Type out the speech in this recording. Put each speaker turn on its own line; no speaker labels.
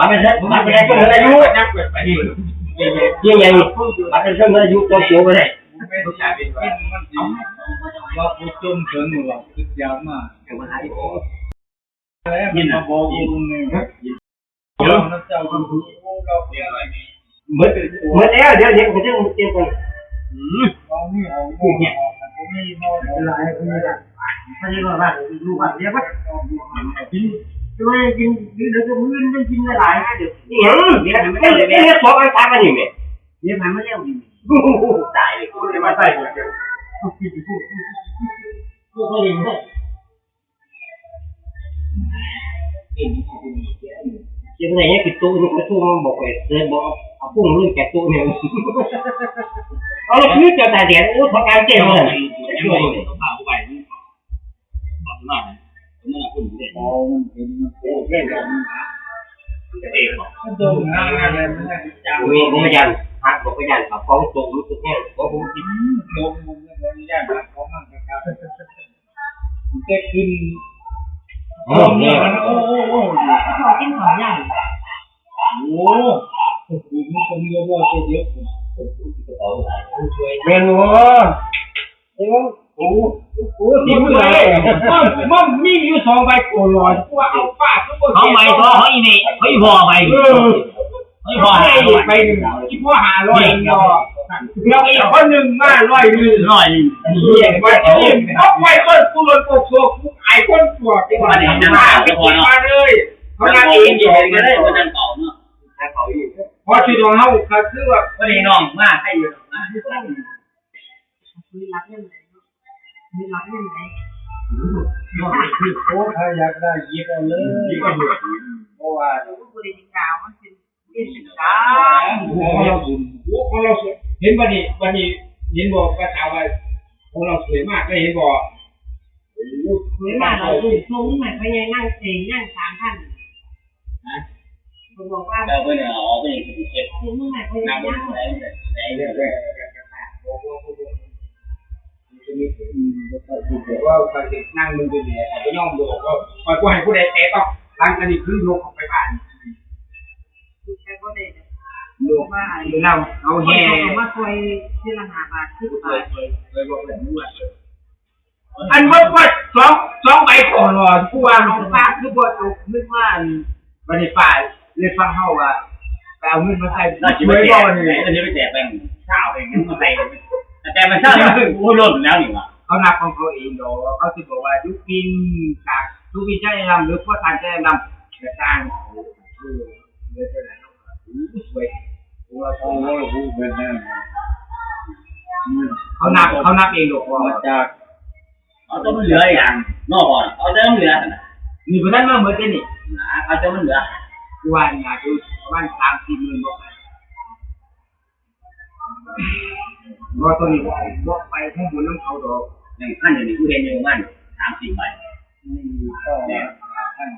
ไปเถอะมาไปได้ก็อายุยังไงมาเป็นเรื่องอายุตัวโตไปเลย
ว่าผู้ชมเชิญหนูว่าคือยาวมากยินมาบอกยินเนี่ยเราเจ้าคุณเราเรียกอะไร
เหมือนแล้วเดี๋ยวผมจะเตรียมก่อน
เรานี่เอาผู้เนี่ยนี่นอนอะไรคุณเนี่ย
ไม่ใช่ว่าบ้านลูกบ้านเรียกว่ากินไม่กินเดี๋ยวจะมื้อได้กินหลายเดี๋ยวเดี๋ยวไม่สองอันทำกันอยู่เนี่ยเดี๋ยวมันไม่เลี้ยวดิตายเลยกูจะมาใส่กูเดี๋ยวกูก็ยิงเลยยังไงเนี่ยกินตู้นี่กระตู้มันบอกไปเดินบอกเอาพุ่งเรื่องแกตู้เนี่ยเอาแล้วคือจะแต่เดี๋ยวโอ้ทำการเก่งเลยช่วยต้องพาไปบอกหน่อยมันคุณเด็ก
มันเป็นเรื่องของ
เด็ก
มันโดนงานอะไรมันจะ
มีผมยันหักบอกยันเขาฟ้องตรงรู้สึกแห้งเพราะผมกิน
โดนมันยากนะของมันนะครับมันจะขึ้น
เนี่ย
โอ้
ขอกินของใหญ่
โอ้คุณนี่คนเยอะว่าจะเยอะ
เมนูโอ้
ที่มือเลยมันมีอยู่2ใบโกลอยว่าเอาป้าทุกคน
เขาไม่พอเขาอีนี่เขาพอไปเขาพอหาย
ไปที่พ่อหา100เนาะแล้วอีกคนนึงมา100นี่ไปเอาไปคนกูรถปกโซกูไอ้คนปวดที่ว่าเนี่ยไปกินมาเลยเขานั่งเองอยู่
ก็ได้คนนั่งเก่าเนาะนั่งเก่าอยู่
พอชีวิตของเขาคือว่า
วันนี้น้องมากให้อยู่มาก
มีรักยังไงมีรักยังไง
คือโค้ชอยากได้ยิบเอาเลยเพราะว่า
บริการมันเป็นกิจกรรม
ของเราเห็นวันนี้เห็นบอกกระถาว่าของเราสวยมากได้เห็นบอก
สวยมากเราดูสูงเหมือนพญานั่งเสียงนั่ง3 ท่านบอกว่า
เราไปเนี่ยอ๋อไปเก็บ
สูงเหมือนพญานั่ง
ว่าไปนั่งมึงดูเนี่ยไปย่อมดูก็คอยกูให้ผู้ใดเตะต้องหลังจากนี้คือโยกออกไปบ้าน
ใช้ก็ได้
โยกมาเราเอาแห่
มาคอยที่ละ5 บาทที่บาท
เลยบอกแบบนวดเลยอันว่า2ใบก่อนรอผู้ว่าป้าคือบ่ตกนึกว่าบัดนี้ป้าเลยฟังเฮาว่าไปเอาเงินมาใส่
ช่วยบ่นี่อันนี้ไปแจกแบงค์ข้าวเองมาใส่แต่มันเช่าโอ้ล้นแล้วนี่ว่ะ
เขานับของเขาเองดอกเขาสิบอกว่ายุกินจากยุกินใจลำหรือพ่อทานใจลำจะสร้างเดี๋ยวจะไหนสวยว่าเขาพูดเป็นนั่นเขานับเองดอกว่าจาก
เอาจะมันเหลืออย่างนอกอ่ะเอาจะมันเหลือ
มีคนนั้นมาเหมือนกันนี่
เอาจะมันเหลือ
วันงานดูประมาณ3-4 หมื่นบอกว่าตัวนี้บอกไปข้างบนน้ำเขาดอก
อย่างท่านอย่างนี้ผู้เรียนอยู่มัน30 ใบ
ก็ท่าน